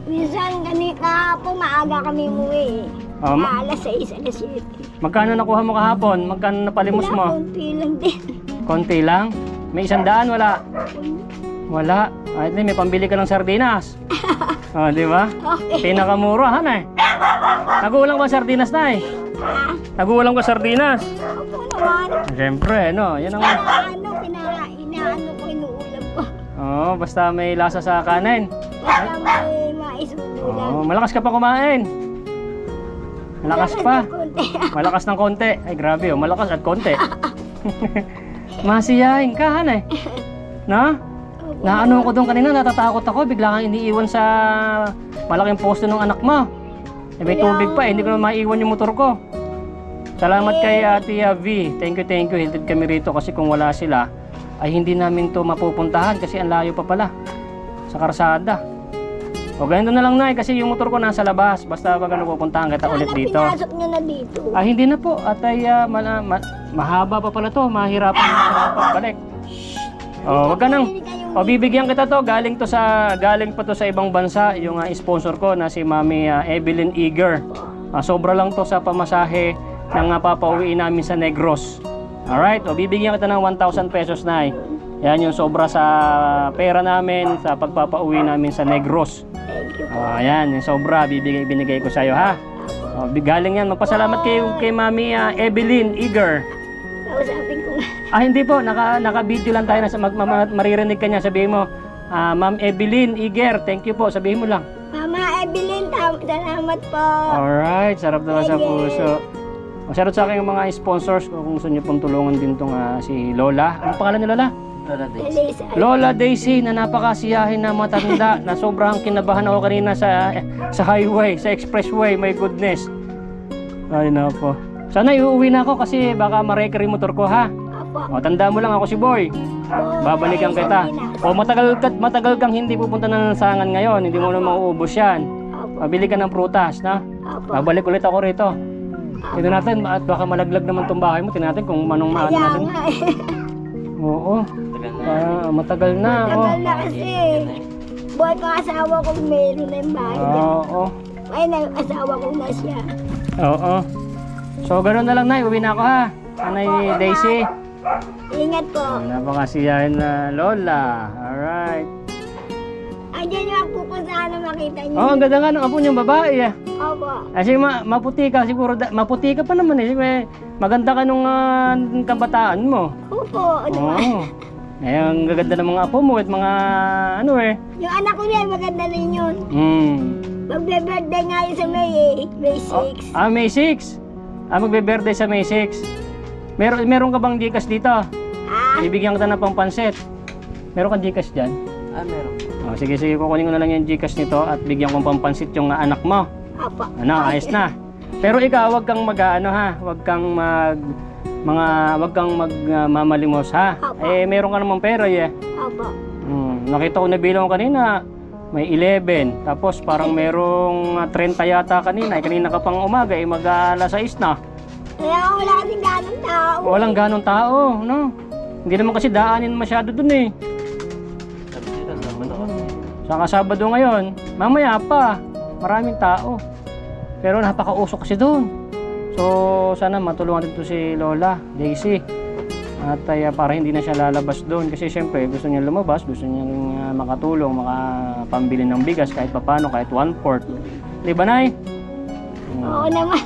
Minsan kahapon maaga kami umuwi. Alas 6, alas 7. Magkano nakuha mo kahapon? Magkano napalimos mo? Konti lang din. Konti lang? May 100? Wala? Wala? Ay, may pambili ka ng sardinas. Di ba? Okay. Pinakamura, han eh. Nagulang ba sardinas na eh? Nagulang ko sardinas. Opo naman. Siyempre, no? Yan ang... Inaano ko, inuulam ko. Oo, basta may lasa sa kanin. Basta may maisusulan. Oo, malakas ka pa kumain. Malakas pa. Konti. Malakas ng konti. Ay, grabe oh. Malakas at konti. Masiyahin ka, han eh. No? Naano ko doon kanina, natatakot ako. Bigla kang iniiwan sa malaking posto ng anak mo. Eh, may tubig pa, hindi ko na maiwan yung motor ko. Salamat kay Ate V. Thank you. Hintid kami rito kasi kung wala sila, ay hindi namin to mapupuntahan kasi ang layo pa pala sa karsada. O ganito na lang na kasi yung motor ko nasa labas. Basta pag ano pupuntahan kita ulit dito. Pinasok niyo na dito. Ah, hindi na po. At ay mahaba pa pala to. Mahirapan na pagbalik. Oh, wag ka nang. O bibigyan kita to. Galing pa to sa ibang bansa. Yung sponsor ko na si Mami Evelyn Eager. Sobra lang to sa pamasahe ng papauwiin namin sa Negros. Alright? O bibigyan kita ng 1,000 pesos na. Yan yung sobra sa pera namin sa pagpapauwi namin sa Negros. Thank you po. Ayan, yung sobra binigay ko sa iyo ha. Galing yan. Magpasalamat kay Mami Evelyn Eager. Kausapin ko nga. Hindi po, naka-video lang tayo na maririnig ka niya. Sabihin mo, Ma'am Evelyn Eager, thank you po. Sabihin mo lang. Mama Evelyn, salamat po. Alright, sarap naman sa puso. Shoutout sa akin yung mga sponsors kung gusto niyo pong tulungan din tong si Lola. Ano pangalan ni Lola? Elisa. Lola Daisy na napakasiyahin na matanda na sobrang kinabahan ako kanina sa highway, sa expressway. My goodness. Ay na po. Sana iuwi na ako kasi baka ma-wreck yung motor ko ha. Apo. O tanda mo lang ako si Boy. Babalikan kita. O matagal kang hindi pupunta ng lansangan ngayon. Hindi mo na mauubos yan. Pabili ka ng prutas na. Babalik ulit ako rito. Tignan natin at baka malaglag naman tong bahay mo. Tignan natin kung anong maano Kaya natin. nga eh. Oo. Matagal na. Tagal na kasi. Buhay ko asawa ko meron na yung bahay niya. Oo. Ay, asawa ko na siya. Oo. So ganoon na lang na. Uwi na ako ha. Anay Daisy. Ingat po. Napakasiyahin na Lola. Alright. Ay, dyan yung apo ko sana makita niyo. Oh, ang ganda nga ng apo niyong babae ah. Opo. Kasi maputi ka siguro, maputi ka pa naman eh. Siyempre, maganda ka nung kabataan mo. Opo. Ano ba? Oo. Eh, ang gaganda ng mga apo mo at mga ano eh. Yung anak ko niya, maganda rin yun. Magbe-birthday nga yun sa May eh. May 6. May 6. Magbe-birthday sa May 6. Meron ka bang Gcash dito? Ibigyan kita ng pampansit. Meron kang Gcash dyan? Meron. Sige, kukunin ko na lang yung Gcash nito at bigyan kong pampansit yung anak mo. Opo. Ano, ayos na. Pero ikaw, wag kang wag kang magmamalimos ha. Opo. Meron ka namang pera eh. Opo. Nakita ko na bilang kanina, may 11. Tapos parang merong 30 yata kanina. Kanina ka pang umaga, mag-alas 6 na. Kaya wala kasing ganong tao. Walang ganong tao, no? Hindi naman kasi daanin masyado dun eh. Sabi nila, Sabado kasi. Saka Sabado ngayon, mamaya pa, maraming tao. Pero napakausok kasi doon. So, sana matulungan dito si Lola, Daisy. At para hindi na siya lalabas doon. Kasi syempre, gusto niya lumabas, gusto niya makatulong, makapambili ng bigas kahit papano, kahit 1/4. Di ba, Nay? Oo naman.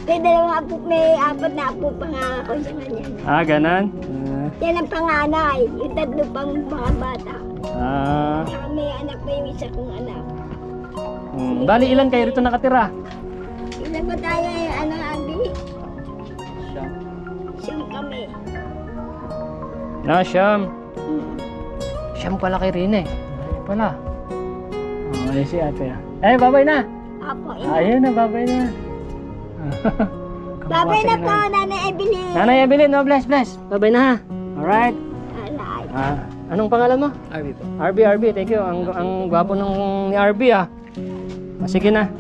May 4 na apo pa nga ako sa kanya. Ganan? Yan ang panganay. Yung 3 pang mga bata. Saka may anak pa yung isa kong anak. Bali, ilan kayo rito nakatira? Ilan ba tayo Abi? Siyam kami. Siyam. Siyam pala kay Rine. Pala. Ay, si ate. Babay na. Apo, Ayun na, babay na. babay na po, Nanay Evelyn. Nanay Evelyn, bless. Babay na ha. Alright. Alay. Anong pangalan mo? RB po. RB, thank you. Ang gwapo ni RB ah. Sige na.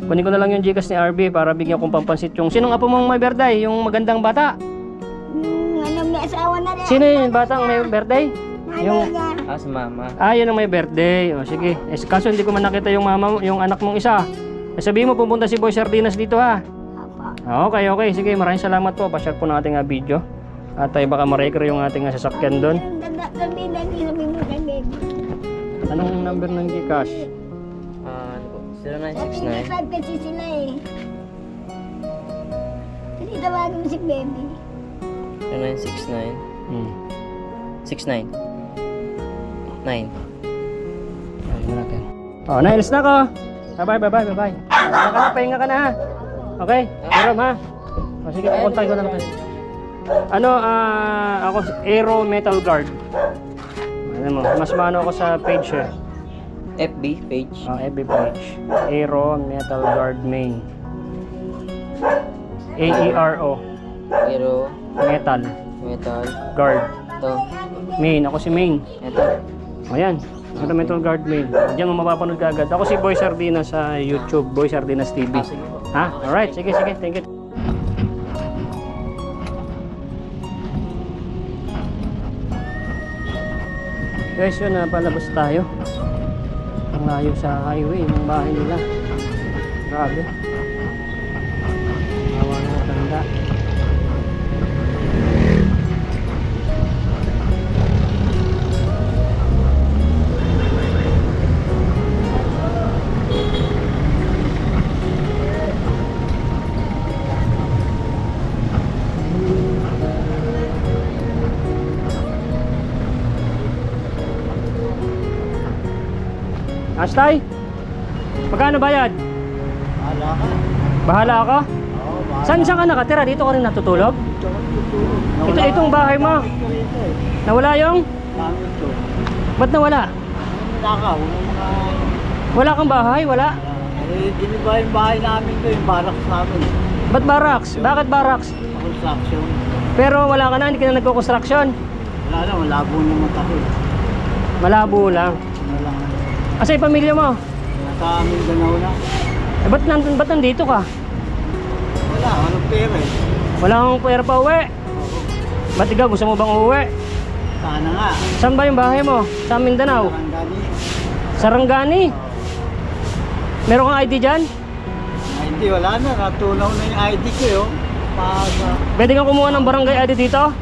Kunin ko na lang yung Gcash ni RB para bigyan kong pampansit yung... Sinong apo mong may birthday? Yung magandang bata? May asawa na rin. Sino yung batang may birthday? Yung... Si Mama. Yun ang may birthday. O sige. Kaso hindi ko man nakita yung yung anak mong isa. Sabihin mo pupunta si Boy Sardinas dito ha. Okay. Sige, maraming salamat po. Pa-share po ng ating video. At baka ma-record yung ating sasakyan doon. Anong number ng Gcash? 0969. Kasi sila eh. Kasi tawagan mo si Baby. 0969. 69. 9. Ayun natin. Nailis na ako. Bye-bye. Pahinga ka na ha. Okay? Meron ha. Sige, pupuntahin ko na lang. Ako Aero Metal Guard. Mas mano ako sa page eh. FB page. FB page. Aero Metal Guard Main. AERO. Aero. Metal Metal. Guard. Ito. Main. Ako si Main. Ito. Ayan. Aero Metal Guard Main. Diyan mo mapapanood ka agad. Ako si Boy Sardinas sa YouTube. Boy Sardinas TV. Sige po. Alright. Sige. Thank you. Guys, yun palabas tayo. Ang layo sa highway ng bahay nila. Grabe. Awa na matanda. Astay? Magkano bayad? Bahala ka? Saan ka nakatira? Dito ka rin natutulog? Itong bahay mo? Nawala yung? Ba't nawala? Wala kang bahay? Wala? Diniba yung bahay namin ko, yung barracks namin. Ba't barracks? Bakit barracks? Construction. Pero wala ka na, hindi ka na nagko-construction? Wala na, malabo naman tayo. Malabo lang. Wala. Asa yung pamilya mo? Nasa Mindanao na. Ba't nandito ka? Wala, walang pera eh. Wala kang pera pa uwi? Ba't ikaw, gusto mo bang uwi? Sana nga. Saan ba yung bahay mo? Sa Mindanao? Sarangani. Sarangani? Meron kang ID dyan? ID, wala na. Natunaw na yung ID ko yun. Pwede kang kumuha ng barangay ID dito?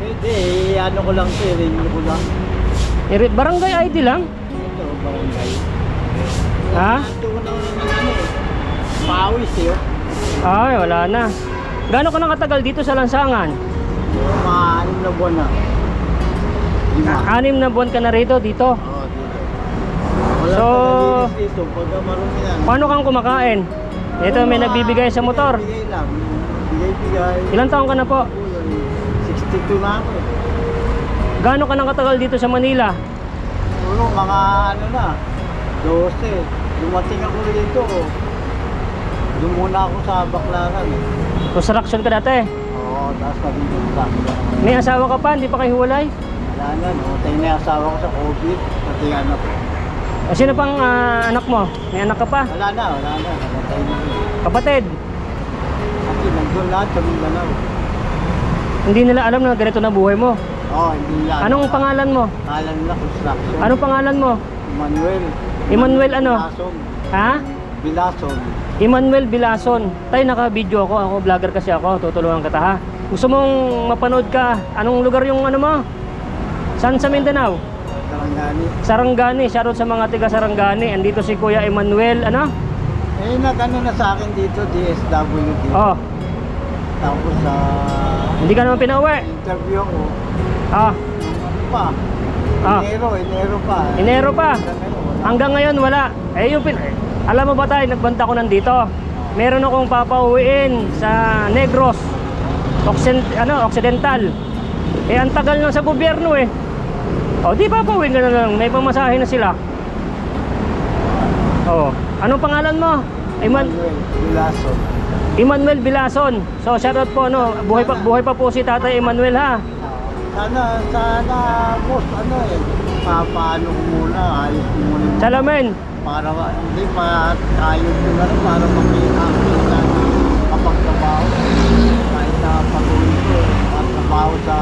Pwede, ano ko lang sir, renew ko lang. Barangay ID lang? Ito, barangay. Ha? Natunaw na ng ano eh. Pawis eh. Ay, wala na. Gaano ka nang katagal dito sa lansangan? Mga 6 na buwan na. 6 na buwan ka na rito dito. Oo, dito. Wala So, tagalinis dito. Pagka marumi yan. Paano kang kumakain? Ito may nagbibigay sa motor. Bigay lang. Bigay. Ilang taon ka na po? 62 na ako eh. Gaano ka nang katagal dito sa Manila? Siguro mga ano na, 12. Dumating ako dito. Doon muna ako sa Baklaran eh. Construction ka dati. Oo, tapos naging sa akin. May asawa ka pa, hindi pa kayo hiwalay? Wala na, no? Tayo na yung asawa ko sa COVID. Pati anak ko. Sino pang anak mo? May anak ka pa? Wala na. Namatay na yun. Kapatid? Kasi nandun lahat sa Mindanao. Hindi nila alam na ganito na buhay mo. Oo, hindi lang. Anong pangalan mo? Alam na, construction. Anong pangalan mo? Emmanuel. Emmanuel ano? Bilason. Ha? Bilason. Emmanuel Bilason. Tay, naka-video ako. Ako, vlogger kasi ako. Tutulungan kita ha. Gusto mong mapanood ka? Anong lugar yung ano mo? Saan sa Mindanao? Sarangani. Sarangani. Shoutout sa mga tiga Sarangani. Andito si Kuya Emmanuel. Ano? Eh, nag-ano na sa akin dito, DSWD. Oh, Tapos sa hindi ka naman pinauwi. interview ako. Ah, Pa. Ah. Enero pa. Enero pa. Wala. Hanggang ngayon wala. Eh yung alam mo ba tayo, nagbanta ko nandito. Meron akong papauwiin sa Negros. Occidental. Eh ang tagal na sa gobyerno eh. O di papauwiin ka na lang. May pamasahe na sila. Oh, anong pangalan mo? Emmanuel Bilason. Emmanuel Bilason. So shoutout po no. Buhay pa po si Tatay Emmanuel ha. Sana, boss, ano eh, paano ko muna, ayos ko muna yung- Salamin. para hindi ayos ko na rin, para makita kapag trabaho. Kahit na pag-uwi ko, trabaho sa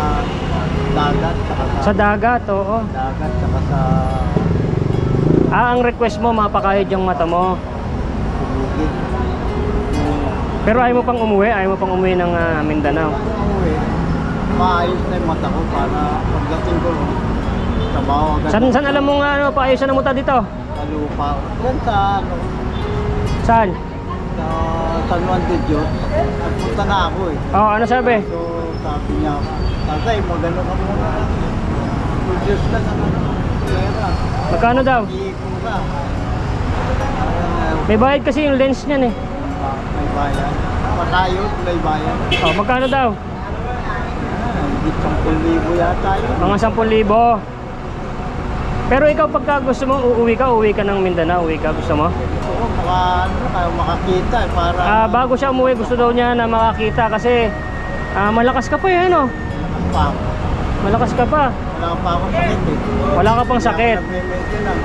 dagat, saka Sa dagat, oo. dagat, saka sa Ang request mo mapakayod yung mata mo. bukid. Pero ayaw mo pang umuwi, ng Mindanao. Uwi, maayos na yung mata ko para pagdating ko, trabaho agad. Saan alam mo nga paayusan ng muta dito? Sa lupa. Yan sa, Saan? sa San Juan de Dios. Nagpunta na ako eh. Oh, ano sabi? So, sabi niya, tatay, magano ka muna. Produce na ng pera. Magkano daw? Iikong ka. May bayad kasi yung lens niyan eh. May bayan. Patayot, may bayan. Oh, magkano daw? Higit 10,000 yata yun. Mga 10,000. Pero ikaw pagka gusto mo uuwi ka ng Mindanao, gusto mo? Oo, makakita eh, para Bago siya umuwi, gusto daw niya na makakita kasi malakas ka pa eh, ano? pa. Malakas ka pa. Wala pa akong sakit eh. Wala ka pang sakit. Nagme-maintenance.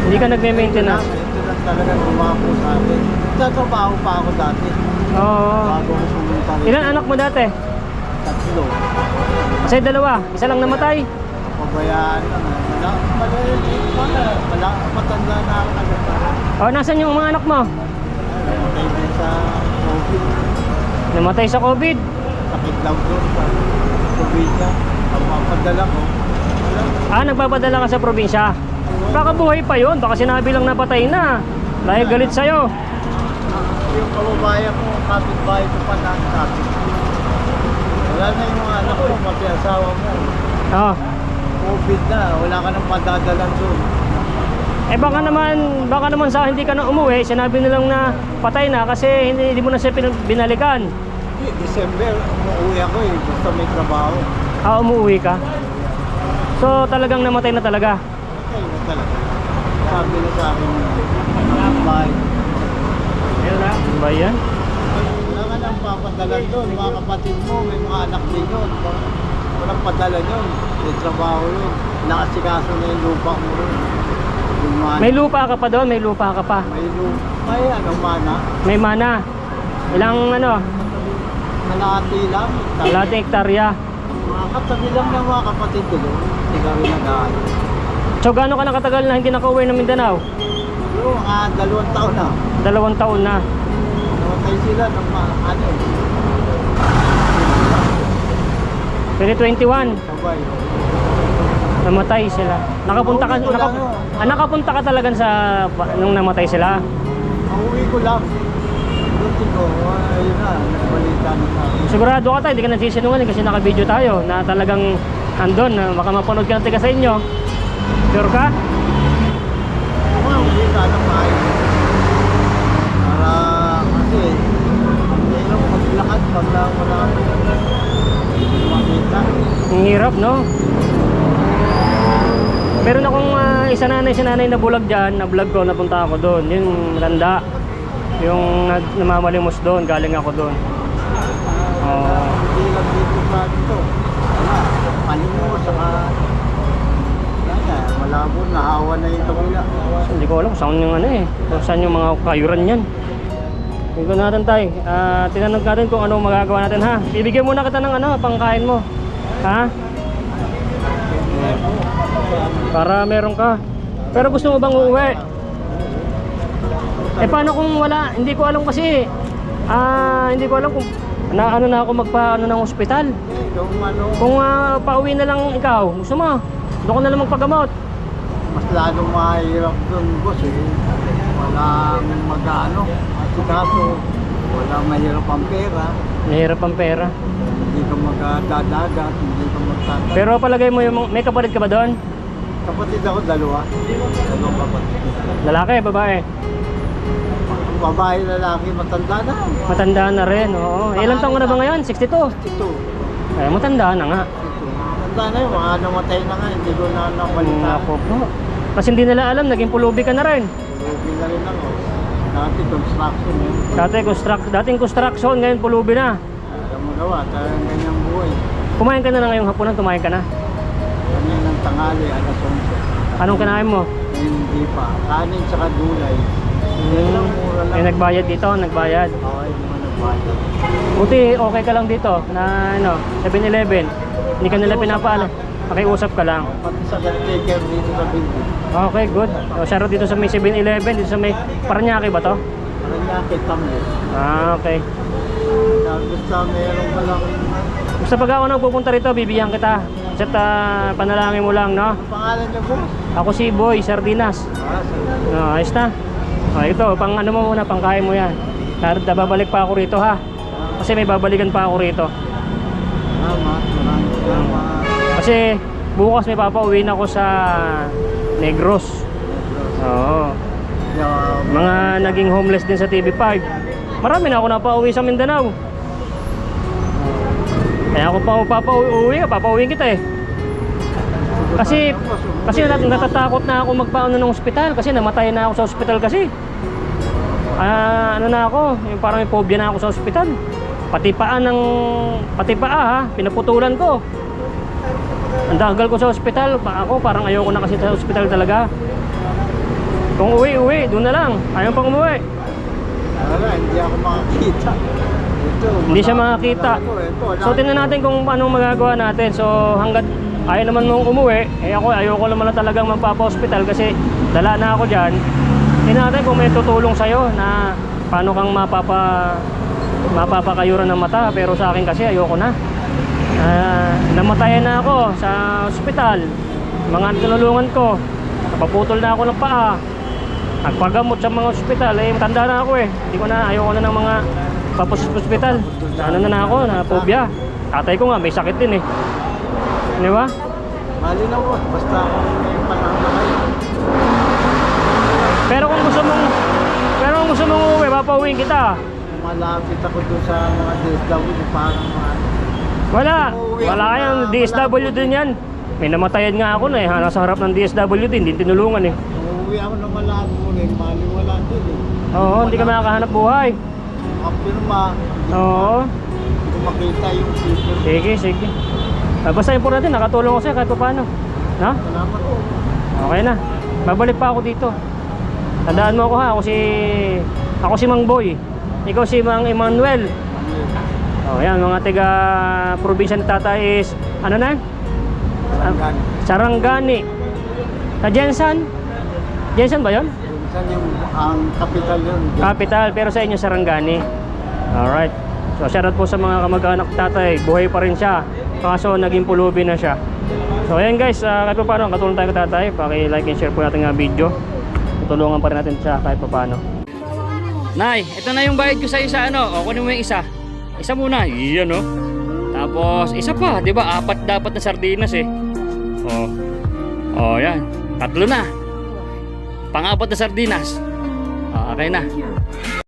Hindi ka nagme-maintenance. Maintenance talaga gumapo sa akin. Tatrabaho pa ako dati. Oo. Bago ko pumunta rin. Ilan anak mo dati? 3. Kasi 2. Isa lang namatay. Pabayaan lang. Maliliit pa. Matanda na ako agad. Oh, nasan yung mga anak mo? Namatay din sa COVID. Namatay sa COVID. Sakit lang doon sa probinsya. Ang mapadala ko. Nagpapadala ka sa probinsya. Baka buhay pa yun. Baka sinabi lang napatay na. Dahil galit sa'yo. Yung kababayan ko, kapitbahay ko pa nasabi. Wala na yung mga anak ko, pati asawa mo. Oh. COVID na, wala ka nang padadalan doon. Eh baka naman sa hindi ka na umuwi, sinabi nilang na patay na kasi hindi mo na siya binalikan. December, umuwi ako eh, basta may trabaho. Umuwi ka. So talagang namatay na talaga. Okay na talaga. Sabi na sa akin, bye. Ano ba yan? Wala ka nang papadalan doon, mga kapatid mo, may mga anak din yun. Walang padala yun, may trabaho yun. Nakasikaso na yung lupa mo rin. Yung mana. May lupa ka pa doon, may lupa ka pa. May lupa, may mana. May mana. Ilang Kalahati lang. lahat hektarya. Mga katabi lang ng mga kapatid ko doon. Hindi kami nag-aano. So gaano ka nakatagal na hindi nakauwi ng Mindanao? Pero mga 2 taon na. 2 taon na. Namatay sila ng ano eh. 2021, Sabay. namatay sila. Nakapunta ka talaga sa nung namatay sila. Ang uwi ko lang. kapatid ko, ayun na, nagbalita na sa akin. Sigurado ka tayo, hindi ka nagsisinungaling kasi naka-video tayo na talagang andun, na baka mapanood ka ng tiga sa inyo. Sure ka? Hindi ka alam maayos. Para kasi, hindi lang maglakad pag wala makita. Ang hirap, no? Meron akong isa nanay na bulag dyan, na vlog ko, napunta ako doon. Yung matanda, yung namamalimos doon, galing ako doon. Hindi lang dito sa dito. Wala, panimo, saka malabo, nahawa na yung kabila. Hindi ko alam kung saan yung ano eh, kung saan yung mga kayuran yan. Tingnan natin tayo, tinanong natin kung ano magagawa natin ha. Bibigyan muna kita ng ano, pangkain mo. Ha? Para meron ka. Pero gusto mo bang uuwi? Eh paano kung wala? Hindi ko alam kasi. Hindi ko alam kung ano na ako magpaano ng ospital. Kung pauwi na lang ikaw, gusto mo? Doon ko na lang magpagamot. Mas lalong mahirap doon, boss eh. Walang mag-ano. At kaso, walang mahirap ang pera. Mahirap ang pera. Hindi ka magdadagat, hindi ka magtatagat. Pero palagay mo yung may kapatid ka ba doon? Kapatid ako, dalawa. Dalawang kapatid. Lalaki, babae? Babae, lalaki, matanda na. Matanda na rin, oo. Ilang taon ka na ba ngayon? 62? Ito. Eh, matanda na nga. Matanda na yun, mga namatay na nga, hindi ko na nabalita. Ako po. Kasi hindi nila alam, naging pulubi ka na rin. Pulubi na rin ako. Dati construction yun. Dating construction, ngayon pulubi na. Ang magawa, talagang ganyang buhay. Kumain ka na ngayong hapunan, kumain ka na. Kanya ng tanghali, alas 11. Anong kinain mo? Hindi pa. Kanin tsaka gulay. Yan lang, mura lang. May nagbayad dito, nagbayad. Okay, naman nagbayad. Buti okay ka lang dito na ano, 7-Eleven. Hindi ka nila pinapaalam. Pakiusap ka lang. Pati sa caretaker dito sa building. Okay, good. O, share dito sa may 7-Eleven, dito sa may Paranaque ba to? Parang nakit kami. Okay. Basta meron ka lang. Basta pag ako nang pupunta rito, bibigyan kita. At panalangin mo lang, no? Ang pangalan niyo po? Ako si Boy Sardinas. Ayos na. Ito, pang ano mo muna, pangkain mo yan. Babalik pa ako rito ha. Kasi may babalikan pa ako rito. Salamat. Maraming salamat. Kasi bukas may papauwi na ako sa Negros. Oo. Mga naging homeless din sa TV5. Marami na ako napauwi sa Mindanao. Kaya ako pa papauwi kita eh. Kasi natatakot na ako magpaano ng ospital kasi namatay na ako sa ospital kasi. Ano na ako, yung parang may phobia na ako sa ospital. Pati paa ha, pinaputulan ko. Ang dagal ko sa ospital, ako parang ayoko na kasi sa ospital talaga. Kung uwi, doon na lang. Ayaw pang umuwi. Wala, hindi ako makakita. Hindi siya makakita. So tingnan natin kung anong magagawa natin. So hanggat ayaw naman mong umuwi, ayoko naman na talagang magpapa-hospital kasi dala na ako dyan. Tingnan natin kung may tutulong sa'yo na paano kang mapapakayuran ng mata. Pero sa akin kasi ayoko na. Namatayan na ako sa ospital. Mga tinulungan ko, napaputol na ako ng paa. Nagpagamot sa mga ospital, tanda na ako eh. Ayoko na ng mga papuspos-hospital. Ano na ako, na phobia. Tatay ko nga, may sakit din eh. Di ba? Malinaw po, basta kung may panahon na kayo. Pero kung gusto mong uwi, papauwiin kita. Malapit ako doon sa mga DSW, parang Wala yan, DSW din yan. May namatayan nga ako na eh, nasa harap ng DSW din, hindi tinulungan eh. uuwi ako na malabo rin, maliwala din eh. Oo, hindi ka makakahanap buhay. Kapirma, Oo. hindi ko makita yung people. Sige. Basta importante, nakatulong ako sa'yo kahit pa paano. No? Salamat po. Okay na. Babalik pa ako dito. Tandaan mo ako ha, ako si Mang Boy. Ikaw si Mang Emmanuel. Yan, mga taga probinsya ni Tata is, ano na? Sarangani. Sa Jensan? Jensan ba yun? Minsan ang capital yun. Capital, pero sa inyo Sarangani. Alright. So shoutout po sa mga kamag-anak tatay. Buhay pa rin siya. Kaso naging pulubi na siya. So ayan guys, kahit pa paano, katulong tayo tatay. Paki-like and share po natin nga video. Tutulungan pa rin natin siya kahit pa paano. Nay, ito na yung bayad ko sa isa, ano? O, kunin mo yung isa. Isa muna. Yan, oh. Tapos, isa pa. Di ba? 4 dapat na sardinas, eh. O. O, yan. 3 na. Pang-4 na sardinas. O, okay na.